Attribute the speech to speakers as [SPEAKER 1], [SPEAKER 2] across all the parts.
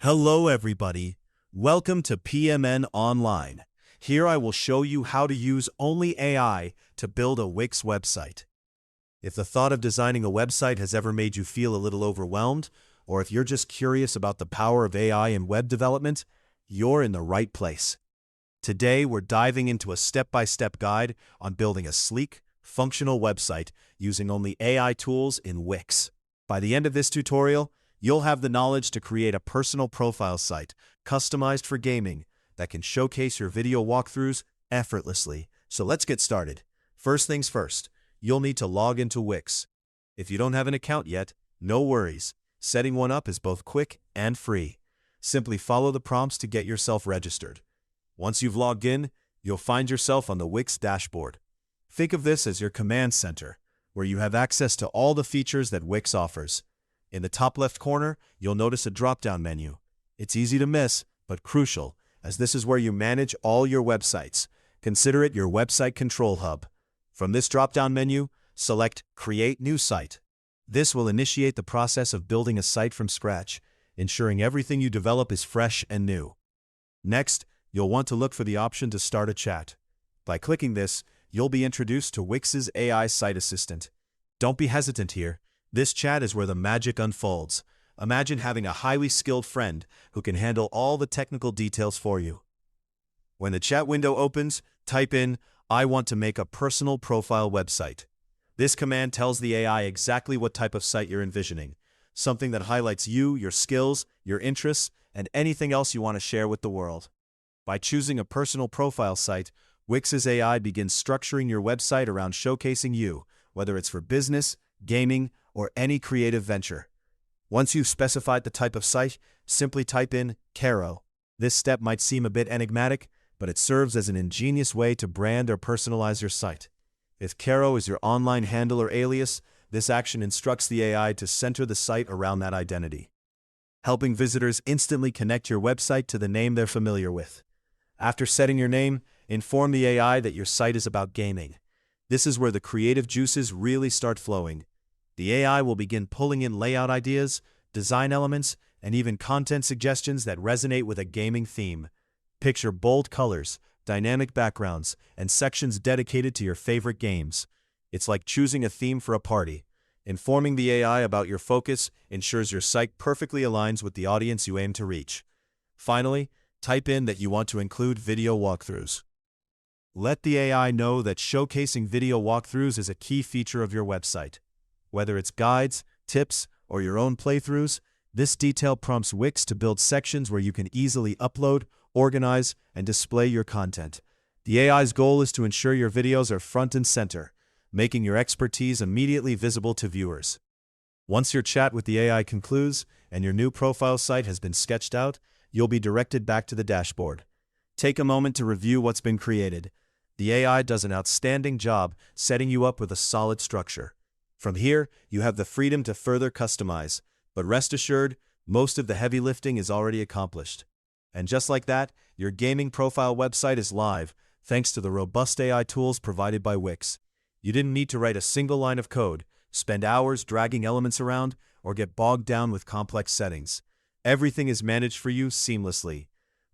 [SPEAKER 1] Hello everybody, welcome to PMN Online. Here I will show you how to use only AI to build a Wix website. If the thought of designing a website has ever made you feel a little overwhelmed, or if you're just curious about the power of AI in web development, you're in the right place. Today we're diving into a step-by-step guide on building a sleek, functional website using only AI tools in Wix. By the end of this tutorial, you'll have the knowledge to create a personal profile site customized for gaming that can showcase your video walkthroughs effortlessly. So let's get started. First things first, you'll need to log into Wix. If you don't have an account yet, no worries. Setting one up is both quick and free. Simply follow the prompts to get yourself registered. Once you've logged in, you'll find yourself on the Wix dashboard. Think of this as your command center, where you have access to all the features that Wix offers. In the top left corner, you'll notice a drop-down menu. It's easy to miss, but crucial, as this is where you manage all your websites. Consider it your website control hub. From this drop-down menu, select Create New Site. This will initiate the process of building a site from scratch, ensuring everything you develop is fresh and new. Next, you'll want to look for the option to start a chat. By clicking this, you'll be introduced to Wix's AI Site Assistant. Don't be hesitant here. This chat is where the magic unfolds. Imagine having a highly skilled friend who can handle all the technical details for you. When the chat window opens, type in, "I want to make a personal profile website." This command tells the AI exactly what type of site you're envisioning, something that highlights you, your skills, your interests, and anything else you want to share with the world. By choosing a personal profile site, Wix's AI begins structuring your website around showcasing you, whether it's for business, gaming, or any creative venture. Once you've specified the type of site, simply type in Caro. This step might seem a bit enigmatic, but it serves as an ingenious way to brand or personalize your site. If Caro is your online handle or alias, this action instructs the AI to center the site around that identity, helping visitors instantly connect your website to the name they're familiar with. After setting your name, inform the AI that your site is about gaming. This is where the creative juices really start flowing. The AI will begin pulling in layout ideas, design elements, and even content suggestions that resonate with a gaming theme. Picture bold colors, dynamic backgrounds, and sections dedicated to your favorite games. It's like choosing a theme for a party. Informing the AI about your focus ensures your site perfectly aligns with the audience you aim to reach. Finally, type in that you want to include video walkthroughs. Let the AI know that showcasing video walkthroughs is a key feature of your website. Whether it's guides, tips, or your own playthroughs, this detail prompts Wix to build sections where you can easily upload, organize, and display your content. The AI's goal is to ensure your videos are front and center, making your expertise immediately visible to viewers. Once your chat with the AI concludes and your new profile site has been sketched out, you'll be directed back to the dashboard. Take a moment to review what's been created. The AI does an outstanding job setting you up with a solid structure. From here, you have the freedom to further customize, but rest assured, most of the heavy lifting is already accomplished. And just like that, your gaming profile website is live, thanks to the robust AI tools provided by Wix. You didn't need to write a single line of code, spend hours dragging elements around, or get bogged down with complex settings. Everything is managed for you seamlessly.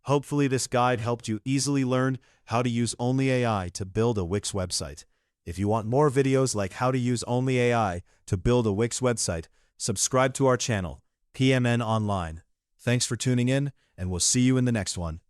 [SPEAKER 1] Hopefully this guide helped you easily learn how to use only AI to build a Wix website. If you want more videos like how to use only AI to build a Wix website, subscribe to our channel, PMN Online. Thanks for tuning in, and we'll see you in the next one.